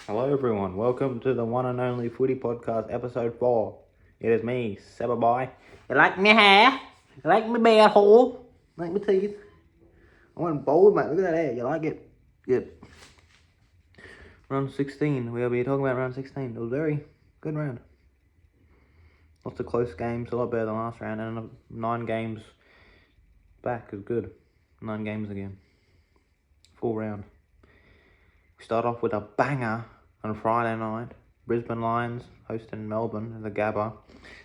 Hello everyone, welcome to the one and only Footy Podcast, episode 4. It is me, Seba Boy. You like my hair? You like my beard hole? You like my teeth? I went bold, mate. Look at that hair. You like it? Yep. Round 16. We'll be talking about round 16. It was a very good round. Lots of close games, a lot better than last round, and 9 games back is good. 9 games again. Full round. We start off with a banger on Friday night. Brisbane Lions hosting Melbourne in the Gabba,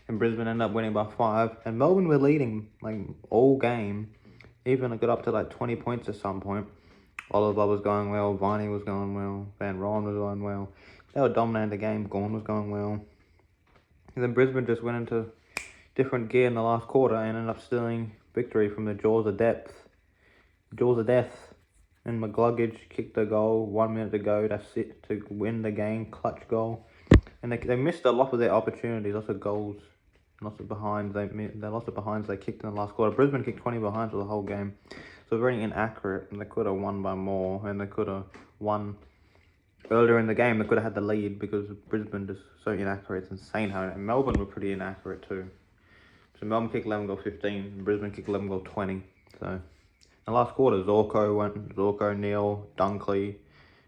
and Brisbane ended up winning by 5. And Melbourne were leading all game, even it got up to 20 points at some point. Oliver was going well, Viney was going well, Van Ryan was going well. They were dominating the game. Gawn was going well, and then Brisbane just went into different gear in the last quarter and ended up stealing victory from the jaws of death. And McGluggage kicked a goal, 1 minute to go, that's it, to win the game, clutch goal. And they missed a lot of their opportunities, lots of goals, lots of behinds. They lots of behinds they kicked in the last quarter. Brisbane kicked 20 behinds for the whole game. So very inaccurate, and they could have won by more, and they could have won earlier in the game. They could have had the lead because Brisbane just so inaccurate. It's insane how Melbourne were pretty inaccurate too. So Melbourne kicked 11 goal 15, Brisbane kicked 11 goal 20. So in the last quarter, Zorko, Neil, Dunkley,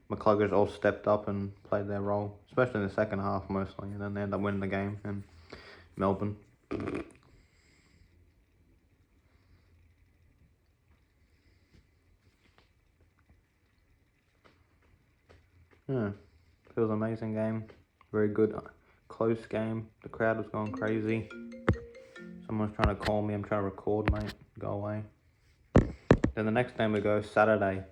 McCluggers all stepped up and played their role, especially in the second half mostly, and then they ended up winning the game in Melbourne. Yeah, it was an amazing game, very good, close game. The crowd was going crazy. Someone's trying to call me, I'm trying to record, mate, go away. Then the next game we go, Saturday.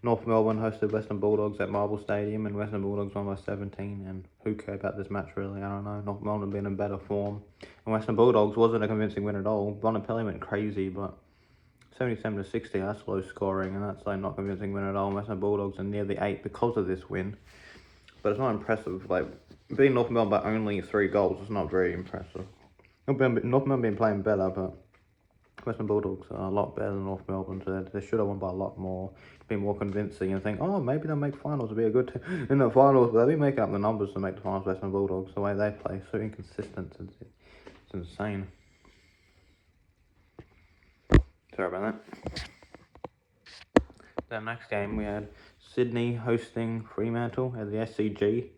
North Melbourne hosted Western Bulldogs at Marble Stadium, and Western Bulldogs won by 17, and who cared about this match really, I don't know. North Melbourne been in better form, and Western Bulldogs wasn't a convincing win at all. Bonapelli went crazy, but 77 to 60, that's low scoring, and that's not convincing win at all. Western Bulldogs are near the 8 because of this win, but it's not impressive. Beating North Melbourne by only 3 goals is not very impressive. North Melbourne been playing better, but Western Bulldogs are a lot better than North Melbourne, so they should have won by a lot more, be more convincing, and think, oh, maybe they'll make finals, it'll be a good team in the finals, but they'll be making up the numbers to make the finals. Western Bulldogs, the way they play, so inconsistent, it's insane. Sorry about that. The next game, we had Sydney hosting Fremantle at the SCG,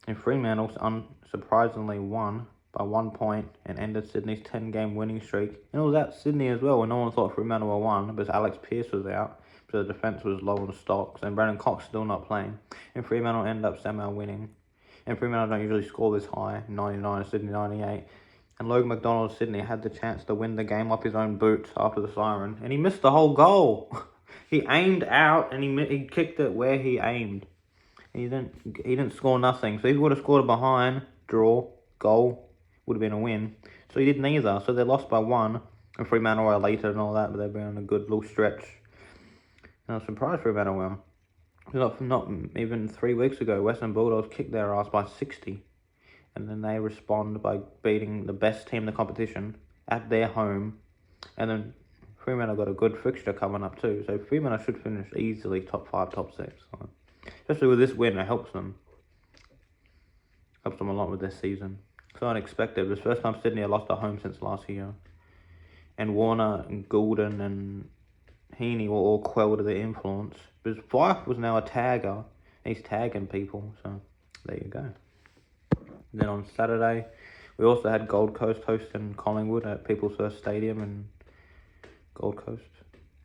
and Fremantle unsurprisingly won by 1 point and ended Sydney's 10-game winning streak. And it was at Sydney as well, when no one thought Fremantle were won, because Alex Pearce was out, so the defence was low on stocks, and Brandon Cox still not playing. And Fremantle ended up somehow winning. And Fremantle don't usually score this high, 99, Sydney 98. And Logan McDonald of Sydney had the chance to win the game off his own boot after the siren, and he missed the whole goal. He aimed out, and he kicked it where he aimed. He didn't score nothing. So if he would have scored a behind, draw, goal, would have been a win. So he did neither. So they lost by 1. And Fremantle were later and all that, but they've been on a good little stretch. And I was surprised Fremantle won. Not even 3 weeks ago, Western Bulldogs kicked their ass by 60. And then they respond by beating the best team in the competition at their home. And then Fremantle got a good fixture coming up too. So Fremantle should finish easily top 5, top 6. So especially with this win, it helps them. Helps them a lot with this season. So unexpected. It was the first time Sydney had lost at home since last year. And Warner and Goulden and Heaney were all quelled the influence. Because Fife was now a tagger. He's tagging people. So there you go. Then on Saturday, we also had Gold Coast hosting Collingwood at People's First Stadium in Gold Coast.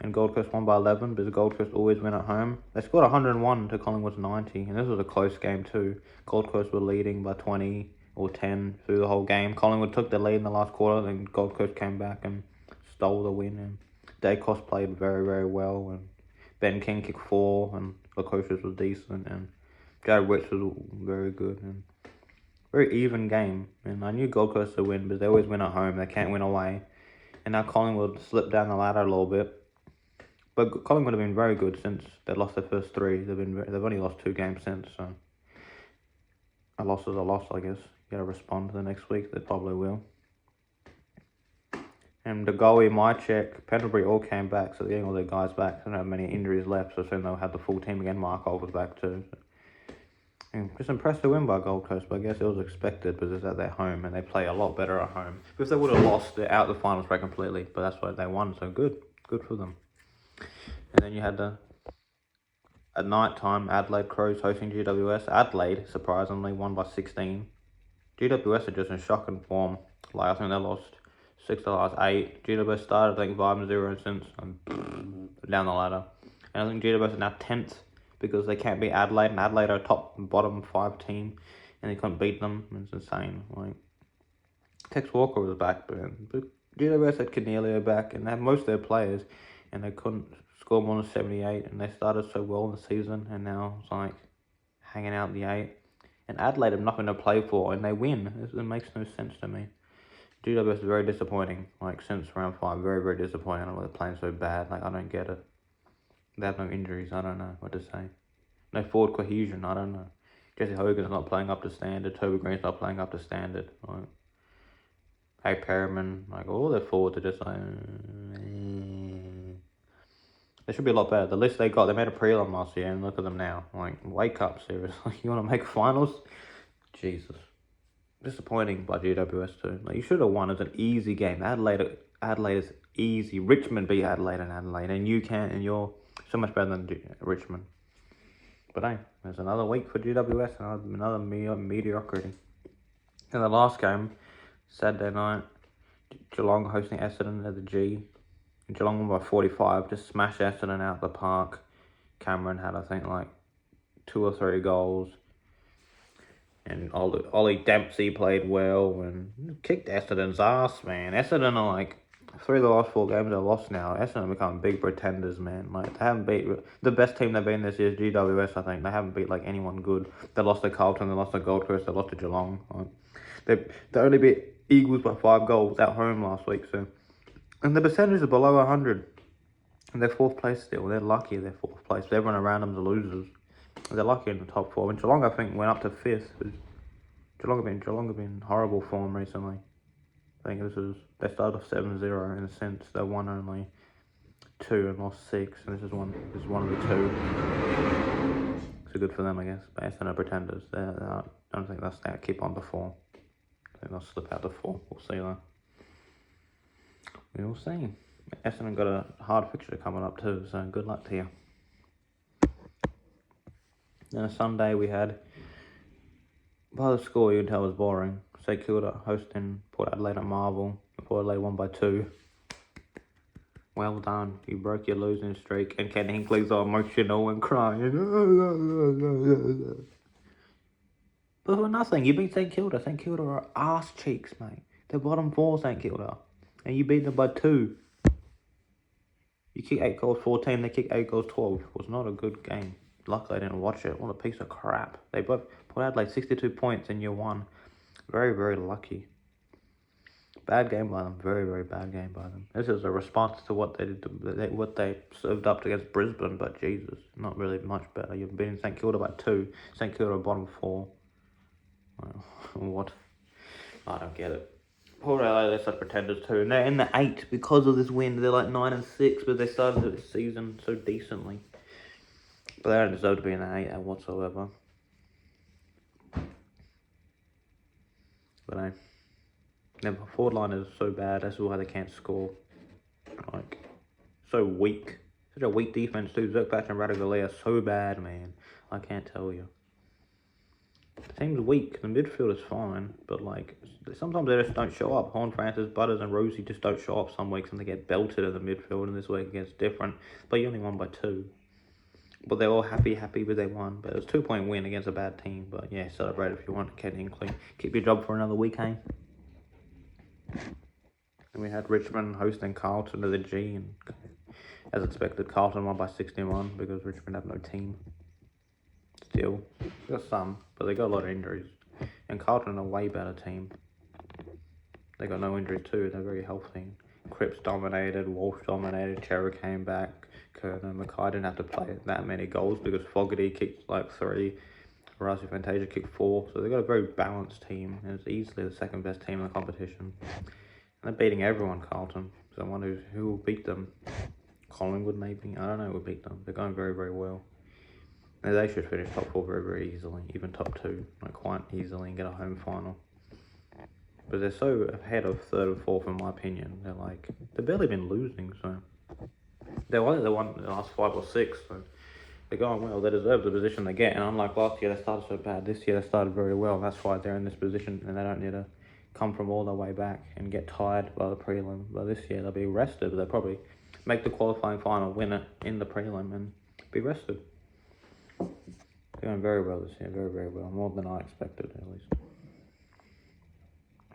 And Gold Coast won by 11, because Gold Coast always win at home. They scored 101 to Collingwood's 90, and this was a close game too. Gold Coast were leading by 20 or 10 through the whole game. Collingwood took the lead in the last quarter, then Gold Coast came back and stole the win. And Dacos played very, very well, and Ben King kicked 4, and Lukosius was decent, and Jared Wicks was very good. And very even game. And I knew Gold Coast would win, but they always win at home. They can't win away. And now Collingwood slipped down the ladder a little bit. But Collingwood have been very good since they lost their first 3. They've only lost 2 games since, so a loss is a loss, I guess. You gotta respond to the next week. They probably will. And the goalie, Mychek, Pendlebury all came back, so they're getting all their guys back. They don't have many injuries left, so soon they'll have the full team again. Markov was back too. So. Just impressive win by Gold Coast, but I guess it was expected because it's at their home and they play a lot better at home. If they would have lost, they're out of the finals break completely, but that's why they won, so good for them. And then you had at night time, Adelaide Crows hosting GWS. Adelaide, surprisingly, won by 16. GWS are just in shocking form. Like, I think they lost 6 of the last 8. GWS started, I think, 5-0 since down the ladder. And I think GWS are now 10th because they can't beat Adelaide, and Adelaide are a top and bottom 5 team, and they couldn't beat them. It's insane. Like, Tex Walker was back, but GWS had Cornelio back, and they had most of their players, and they couldn't score more than 78, and they started so well in the season, and now it's like hanging out the 8. And Adelaide have nothing to play for, and they win. It makes no sense to me. GWS is very disappointing. Like, since round 5, very, very disappointing. I don't know why they're playing so bad. Like, I don't get it. They have no injuries. I don't know what to say. No forward cohesion. I don't know. Jesse Hogan's not playing up to standard. Toby Green's not playing up to standard. Like, hey, Perriman. Like, all their forwards are just like... They should be a lot better. The list they got, they made a prelim last year, and look at them now. Like, wake up, seriously. You want to make finals? Jesus. Disappointing by GWS too. Like, you should have won. It's an easy game. Adelaide is easy. Richmond beat Adelaide, and you can't, and you're so much better than Richmond. But hey, there's another week for GWS, another mediocrity. In the last game, Saturday night, Geelong hosting Essendon at the G. Geelong won by 45, just smashed Essendon out of the park. Cameron had, I think, like 2 or 3 goals. And Ollie Dempsey played well and kicked Essendon's ass, man. Essendon are like 3 of the last 4 games they've lost now. Essendon become big pretenders, man. Like, they haven't beat the best team they've been this year is GWS. I think they haven't beat like anyone good. They lost to Carlton, they lost to Gold Coast, they lost to Geelong. Like, they only beat Eagles by 5 goals at home last week. So, and the percentage is below 100. And they're 4th place still. They're lucky they're 4th place. But everyone around them's losers. They're lucky in the top 4. And Geelong, I think, went up to 5th. Geelong have been horrible form recently. I think they started off 7-0 in a sense. They won only 2 and lost 6, and this is one of the 2. So good for them, I guess. But Essendon are pretenders. I don't think they'll keep on to 4. I think they'll slip out to 4. We'll see though. We will see. Essendon got a hard fixture coming up too, so good luck to you. Then a Sunday we had, by the score you can tell it was boring. St Kilda hosting Port Adelaide at Marvel. Port Adelaide won by 2. Well done. You broke your losing streak. And Ken Hinkley's all emotional and crying. But for nothing, you beat St Kilda. St Kilda are arse cheeks, mate. They're bottom 4, St Kilda. And you beat them by 2. You kick 8 goals 14, they kick 8 goals 12. It was not a good game. Luckily I didn't watch it. What a piece of crap. They both put out like 62 points in year 1. Very, very lucky. Bad game by them. Very, very bad game by them. This is a response to what they did, what they served up against Brisbane, but Jesus, not really much better. You've beaten St Kilda by 2. St Kilda are bottom 4. What? I don't get it. Port Adelaide, they're such pretenders too. And they're in the 8 because of this win. They're like 9-6, but they started the season so decently. But they don't deserve to be in the 8 whatsoever. But their forward line is so bad. That's why they can't score. Like, so weak. Such a weak defense too. Zerkbach and Radigalea are so bad, man. I can't tell you. The team's weak. The midfield is fine, but like sometimes they just don't show up. Horn Francis, Butters, and Rosie just don't show up some weeks, and they get belted in the midfield. And this week against different, but you only won by 2. But they're all happy with they won. But it was a 2-point win against a bad team. But yeah, celebrate if you want. Ken Hinkley, keep your job for another week, eh? And we had Richmond hosting Carlton at the G, and as expected, Carlton won by 61 because Richmond have no team. Still, they got some, but they got a lot of injuries. And Carlton are a way better team. They got no injuries too. They're very healthy. Cripps dominated, Walsh dominated, Chera came back, Kerner, Mackay didn't have to play that many goals because Fogarty kicked like 3, Horacio Fantasia kicked 4, so they got a very balanced team, and it's easily the second best team in the competition. And they're beating everyone, Carlton. So I wonder who will beat them. Collingwood maybe? I don't know who will beat them. They're going very, very well. And they should finish top 4 very, very easily, even top 2, like quite easily, and get a home final. But they're so ahead of 3rd and 4th, in my opinion. They've barely been losing, so they won the last 5 or 6, so they're going well. They deserve the position they get, and unlike last year, they started so bad. This year, they started very well. That's why they're in this position, and they don't need to come from all the way back and get tired by the prelim. But this year, they'll be rested, but they'll probably make the qualifying final, win it in the prelim, and be rested. They're doing very well this year, very, very well. More than I expected, at least.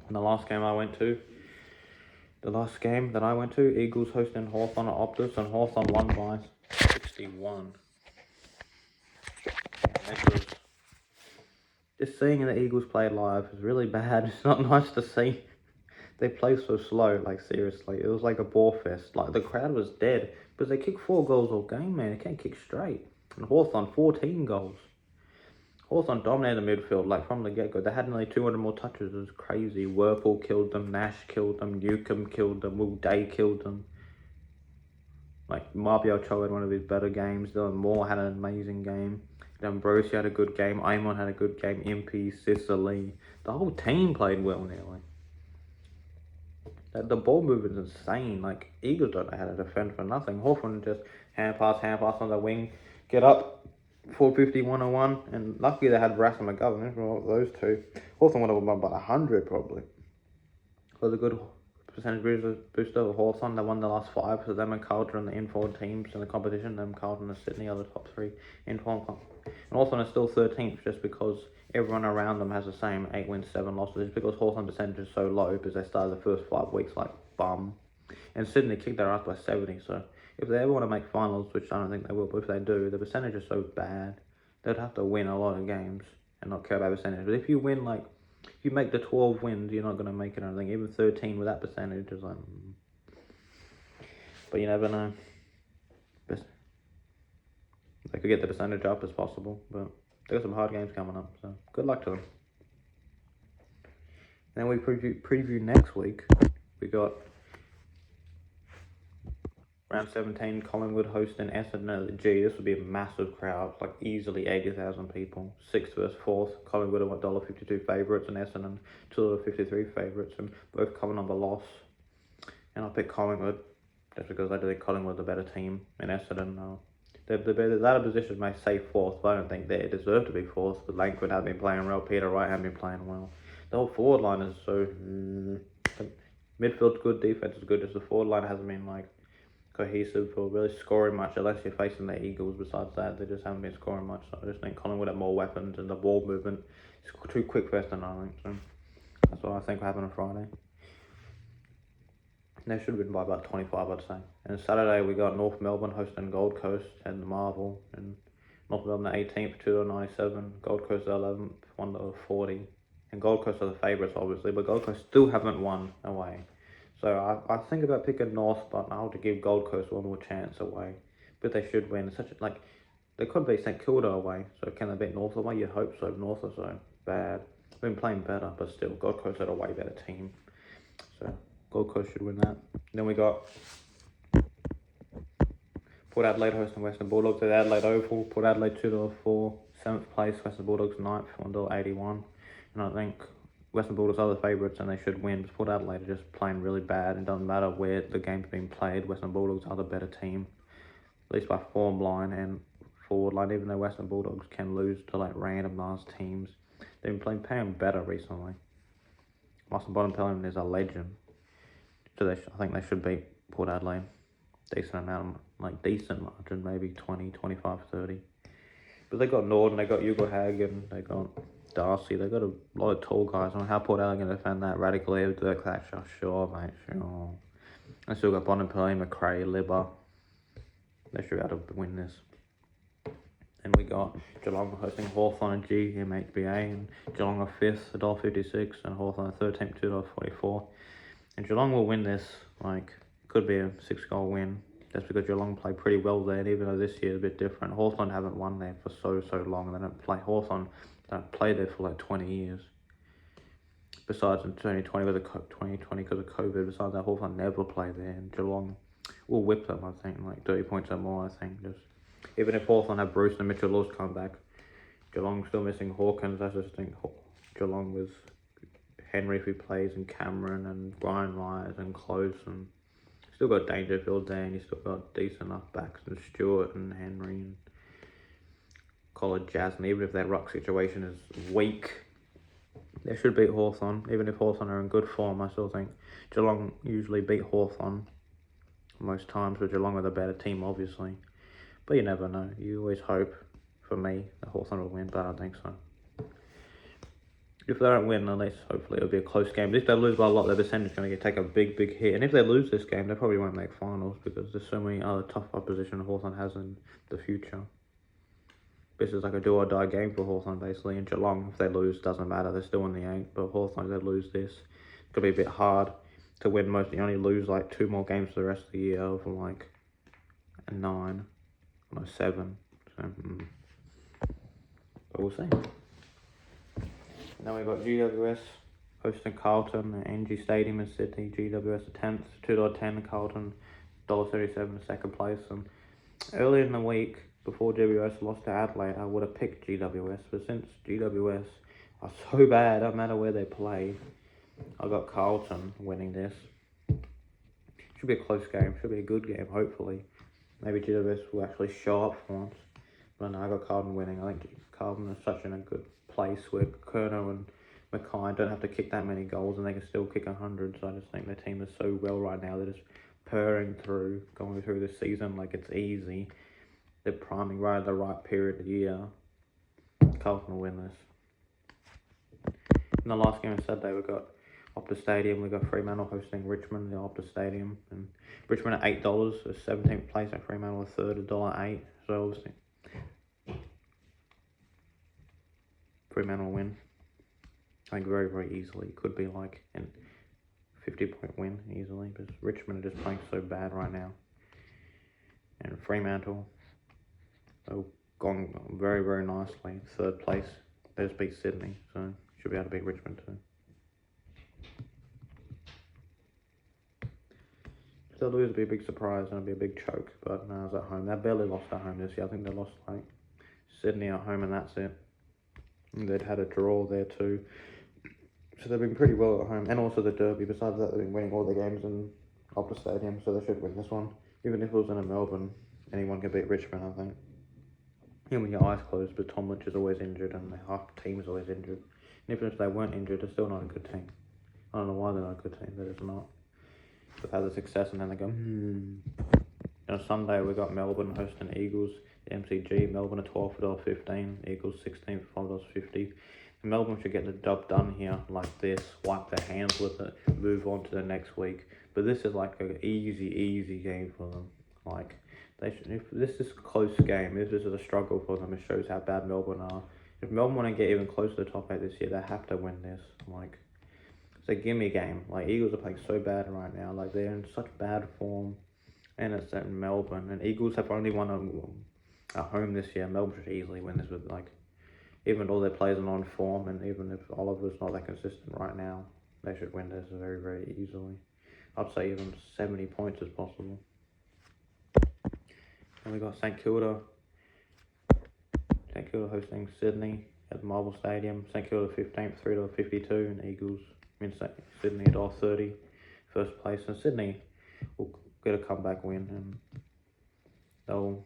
And the last game that I went to, Eagles hosting Hawthorn at Optus, and Hawthorn won by 61. Just seeing the Eagles play live is really bad. It's not nice to see. They play so slow, seriously. It was like a ball fest. The crowd was dead, because they kicked 4 goals all game, man. They can't kick straight. And Hawthorn, 14 goals. Hawthorn dominated the midfield, from the get-go. They had nearly 200 more touches. It was crazy. Werple killed them. Nash killed them. Newcomb killed them. Will Day killed them. Marby Ochoa had one of his better games. Dylan Moore had an amazing game. Ambrosi had a good game. Amon had a good game. Impey, Sicily. The whole team played well nearly. The ball movement's insane. Eagles don't know how to defend for nothing. Hawthorn just hand pass on the wing. Get up. 450, 101, and luckily they had Brass and McGovern. Those two. Hawthorn would have won by 100 probably. It was a good percentage booster of Hawthorn. They won the last 5, so them and Carlton are the in-form teams in the competition. Them, Carlton and Sydney are the top 3 in-form. And Hawthorn is still 13th just because everyone around them has the same 8 wins, 7 losses. It's because Hawthorn percentage is so low because they started the first 5 weeks like bum. And Sydney kicked their ass by 70, so if they ever want to make finals, which I don't think they will, but if they do, the percentage is so bad, they'd have to win a lot of games and not care about percentage. But if you win, if you make the 12 wins, you're not going to make it, I don't think. Even 13 with that percentage is But you never know. They could get the percentage up as possible, but they got some hard games coming up, so good luck to them. Then we preview next week. We got Round 17, Collingwood hosting Essendon at the G. This would be a massive crowd, easily 80,000 people. 6th versus 4th. Collingwood are $1.52 favourites and Essendon $2.53 favourites, and both coming on the loss. And I pick Collingwood just because I think Collingwood are the better team, and Essendon the latter position may say 4th, but I don't think they deserve to be 4th. But Langford have been playing well, Peter Wright have been playing well. The whole forward line is so midfield's good, defense is good. Just the forward line hasn't been cohesive or really scoring much, unless you're facing the Eagles. Besides that, they just haven't been scoring much. So I just think Collingwood have more weapons, and the ball movement is too quick for Essendon, I think. So that's what I think will happen on Friday. They should win by about 25, I'd say. And Saturday we got North Melbourne hosting Gold Coast and the Marvel, and North Melbourne the 18th, $2.97. Gold Coast the 11th, $1.40. And Gold Coast are the favourites, obviously, but Gold Coast still haven't won away. So I think about picking North, but I'll have to give Gold Coast one more chance away. But they should win. They could beat St Kilda away, so can they beat North away? You'd hope so. North are so bad. They've been playing better, but still, Gold Coast are a way better team. So Gold Coast should win that. Then we got Port Adelaide hosting Western Bulldogs at Adelaide Oval. Port Adelaide $2.04. 7th place, Western Bulldogs 9th, $1.81. And I think Western Bulldogs are the favourites and they should win. But Port Adelaide are just playing really bad, and it doesn't matter where the game's been played. Western Bulldogs are the better team, at least by form line and forward line. Even though Western Bulldogs can lose to random ass teams, they've been playing better recently. Martin Bottom is a legend, so I think they should beat Port Adelaide. Decent amount, decent margin, maybe 20, 25, 30. But they got Norden, they got Hugo Hagen, they got Darcy, they got a lot of tall guys. I don't know how Port Adelaide going to defend that. Radical Air, Dirk Thatcher, sure, mate, sure. They still got Bonapelli, McRae, Libba. They should be able to win this. And we got Geelong hosting Hawthorn and GMHBA, and Geelong are 5th, $1.56, and Hawthorn 13th, $2.44. And Geelong will win this, could be a 6-goal win. That's because Geelong play pretty well there, and even though this year is a bit different. Hawthorn haven't won there for so long, and they don't play. Hawthorn don't play there for 20 years. Besides in 2020 because of COVID, besides that, Hawthorn never play there, and Geelong will whip them, I think, 30 points or more, I think. Just Even if Hawthorn have Bruce and Mitchell Laws come back, Geelong still missing Hawkins. I just think Geelong with Henry if he plays, and Cameron and Ryan Myers and Close, and still got Dangerfield there, and you still got decent enough backs and Stewart and Henry and Colin Jasmine. Even if that ruck situation is weak, they should beat Hawthorn. Even if Hawthorn are in good form, I still think Geelong usually beat Hawthorn most times, but Geelong are the better team, obviously. But you never know. You always hope, for me, that Hawthorn will win, but I don't think so. If they don't win, at least hopefully it'll be a close game. But if they lose by a lot, their percentage is going to take a big hit. And if they lose this game, they probably won't make finals because there's so many other tough opposition Hawthorn has in the future. This is like a do-or-die game for Hawthorn, basically. And Geelong, if they lose, doesn't matter. They're still in the 8. But Hawthorn, if they lose this, it's going to be a bit hard to win most. You only lose like 2 more games for the rest of the year over like 7. So, but we'll see. Now we've got GWS hosting Carlton at NG Stadium in Sydney. GWS a 10th, $2.10. Carlton $1.37 second place. And earlier in the week, before GWS lost to Adelaide, I would have picked GWS. But since GWS are so bad, no matter where they play, I got Carlton winning this. Should be a close game. Should be a good game, hopefully. Maybe GWS will actually show up for once. But no, I got Carlton winning. I think Carlton is such in a good place where Kerno and Mackay don't have to kick that many goals and they can still kick 100. So I just think their team is so well right now. They're just purring through, going through this season like it's easy. They're priming right at the right period of the year. Carlton will win this. In the last game of Saturday, we got Optus Stadium. We got Fremantle hosting Richmond, the Optus Stadium. And Richmond at $8, so 17th place, and Fremantle a third, $1.08. So obviously Fremantle will win. I think very easily. Could be like a 50-point win easily, because Richmond are just playing so bad right now. And Fremantle have gone very nicely. Third place. They just beat Sydney, so should be able to beat Richmond too. If they lose, it'll be a big surprise and it'll be a big choke. But no, it's at home. They barely lost at home this year. I think they lost like Sydney at home and that's it. And they'd had a draw there too. So they've been pretty well at home. And also the Derby. Besides that, they've been winning all the games in Optus Stadium. So they should win this one. Even if it was in a Melbourne, anyone can beat Richmond, I think. Even with your eyes closed, but Tom Lynch is always injured and the half team's always injured. And even if they weren't injured, they're still not a good team. I don't know why they're not a good team. They're just not. They've had the success and then they go, And on Sunday, we got Melbourne hosting Eagles. The MCG, Melbourne at $12 for $1.15. Eagles 16 for $5.50. Melbourne should get the job done here like this, wipe their hands with it, move on to the next week. But this is like an easy game for them. Like, if this is a close game, if this is a struggle for them, it shows how bad Melbourne are. If Melbourne want to get even close to the top 8 this year, they have to win this. Like, it's a gimme game. Like, Eagles are playing so bad right now. Like, they're in such bad form. And it's at Melbourne. And Eagles have only won at home this year. Melbourne should easily win this with, like, even all their players are not on form. And even if Oliver's not that consistent right now, they should win this very easily. I'd say even 70 points is possible. And we got St Kilda. St Kilda hosting Sydney at the Marvel Stadium. St Kilda 15th, $3.52, and Eagles in Sydney at $1.30, first place. And Sydney will get a comeback win, and they'll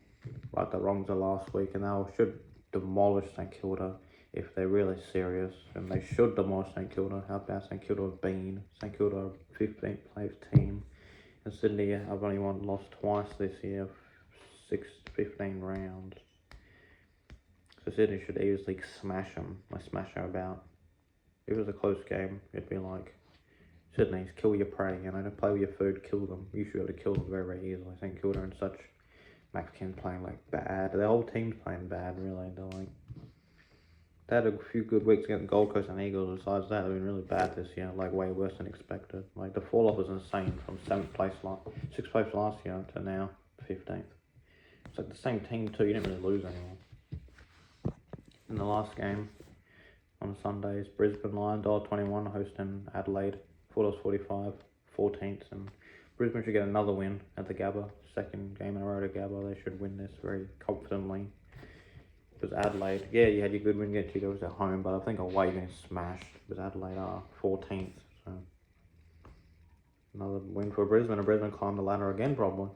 right the wrongs of last week, and they should demolish St Kilda if they're really serious. And they should demolish St Kilda. How bad St Kilda have been? St Kilda are a 15th place team, and Sydney have only lost twice this year. 15 rounds. So Sydney should easily smash them. Smash them about. If it was a close game, it'd be like, Sydney's kill your prey, don't play with your food, kill them. You should be able to kill them very easily. I think Kilda and such, Max Ken playing like bad. The whole team's playing bad, really. They had a few good weeks against Gold Coast and Eagles. Besides that, they've been really bad this year, way worse than expected. The fall off was insane from 6th place last year to now 15th. It's like the same team too, you didn't really lose anymore. In the last game on Sundays, Brisbane Lions $1.21 hosting Adelaide, $4.45, 14th, and Brisbane should get another win at the Gabba. Second game in a row at Gabba. They should win this very confidently. Because Adelaide, yeah, you had your good win against GWS at home, but I think away you're getting smashed. Because Adelaide are 14th, so another win for Brisbane, and Brisbane climbed the ladder again, probably.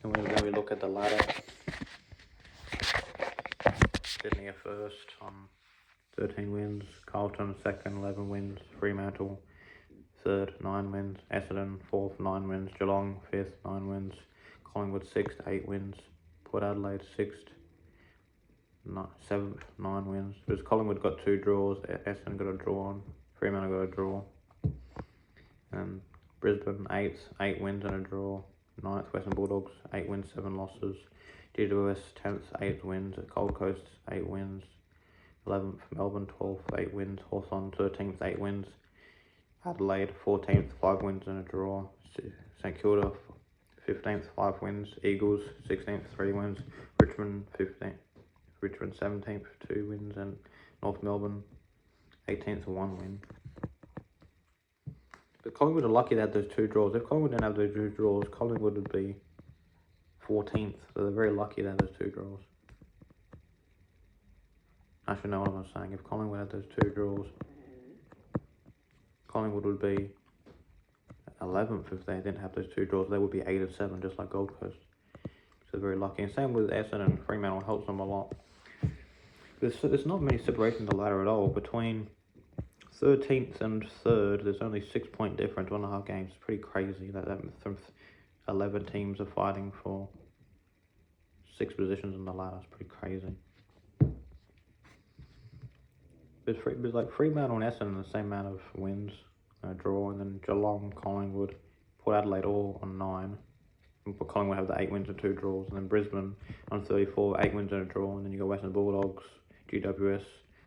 And then we look at the ladder. Sydney are first on 13 wins, Carlton second, 11 wins, Fremantle third, 9 wins, Essendon fourth, 9 wins, Geelong fifth, 9 wins, Collingwood sixth, 8 wins, Port Adelaide sixth, 7th, 9 wins. Because Collingwood got 2 draws, Essendon got a draw on, Fremantle got a draw, and Brisbane 8th, 8 wins and a draw, 9th, Western Bulldogs 8 wins, 7 losses, GWS 10th, 8 wins, Gold Coast 8 wins, 11th, Melbourne 12th, 8 wins, Hawthorn 13th, 8 wins, Adelaide 14th, 5 wins and a draw, St Kilda 15th, 5 wins, Eagles 16th, 3 wins, Richmond 15th, Richmond 17th, 2 wins, and North Melbourne 18th, 1 win. But Collingwood are lucky they had those 2 draws. If Collingwood didn't have those 2 draws, Collingwood would be 14th, so they're very lucky they had those 2 draws. I should know what I was saying. If Collingwood had those 2 draws, Collingwood would be 11th. If they didn't have those 2 draws, they would be 8 and 7, just like Gold Coast. So very lucky. And same with Essendon and Fremantle, helps them a lot. There's not many separation in the ladder at all. Between 13th and 3rd, there's only 6-point difference, 1.5 games. It's pretty crazy that 11 teams are fighting for 6 positions in the ladder. It's pretty crazy. There's like Fremantle and Essendon the same amount of wins, draw, and then Geelong, Collingwood, Port Adelaide all on 9. But Collingwood have the 8 wins and 2 draws, and then Brisbane on 34, 8 wins and a draw, and then you got Western Bulldogs, GWS,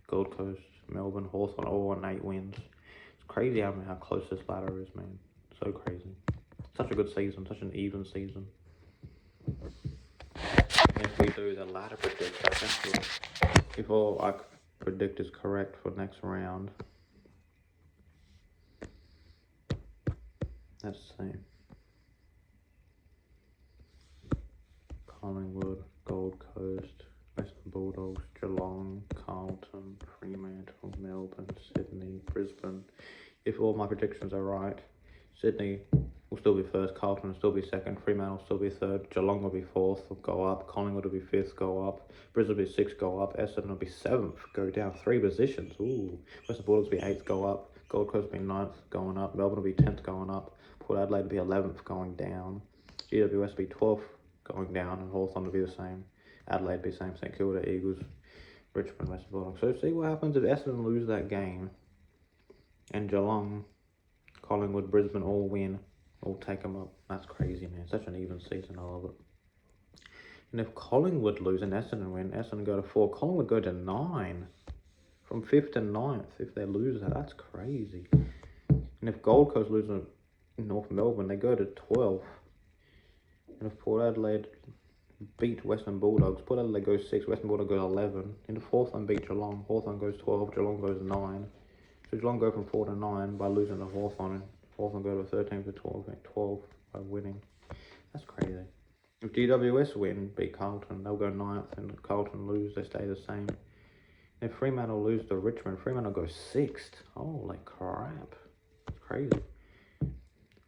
Gold Coast, Melbourne, Hawthorn all on 8 wins. It's crazy how close this ladder is, man. So crazy. Such a good season, such an even season. And if we do the ladder predict, I think if all I predict is correct for next round, let's see. Collingwood, Gold Coast, Western Bulldogs, Geelong, Carlton, Fremantle, Melbourne, Sydney, Brisbane. If all my predictions are right, Sydney will still be first, Carlton will still be second, Fremantle will still be third, Geelong will be fourth, will go up, Collingwood will be fifth, go up, Brisbane will be sixth, go up, Essendon will be seventh, go down 3 positions. Ooh, Western Bulldogs will be 8th, go up, Gold Coast will be 9th, going up, Melbourne will be 10th, going up, Port Adelaide will be 11th, going down, GWS will be 12th, going down, and Hawthorn will be the same, Adelaide will be the same, St Kilda, Eagles, Richmond, Western Bulldogs. So see what happens if Essendon lose that game, and Geelong, Collingwood, Brisbane all win. All take them up. That's crazy, man. Such an even season. I love it. And if Collingwood lose and Essendon win, Essendon go to 4. Collingwood go to 9. From 5th to 9th. If they lose that, that's crazy. And if Gold Coast lose in North Melbourne, they go to 12th. And if Port Adelaide beat Western Bulldogs, Port Adelaide goes 6, Western Bulldogs goes 11. In the 4th one beat Geelong. Hawthorn goes 12, Geelong goes 9. So Geelong go from 4 to 9 by losing to Hawthorn. Hawthorn go to 13 to 12 by winning. That's crazy. If GWS win, beat Carlton, they'll go 9th, and if Carlton lose, they stay the same. And if Fremantle lose to Richmond, Fremantle go 6th. Holy crap. That's crazy. And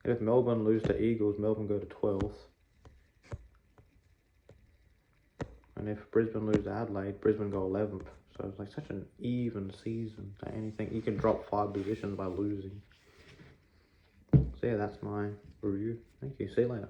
if Melbourne lose to Eagles, Melbourne go to 12th. And if Brisbane lose to Adelaide, Brisbane go 11th. So it's like such an even season. Anything, you can drop 5 positions by losing. So yeah, that's my review. Thank you. See you later.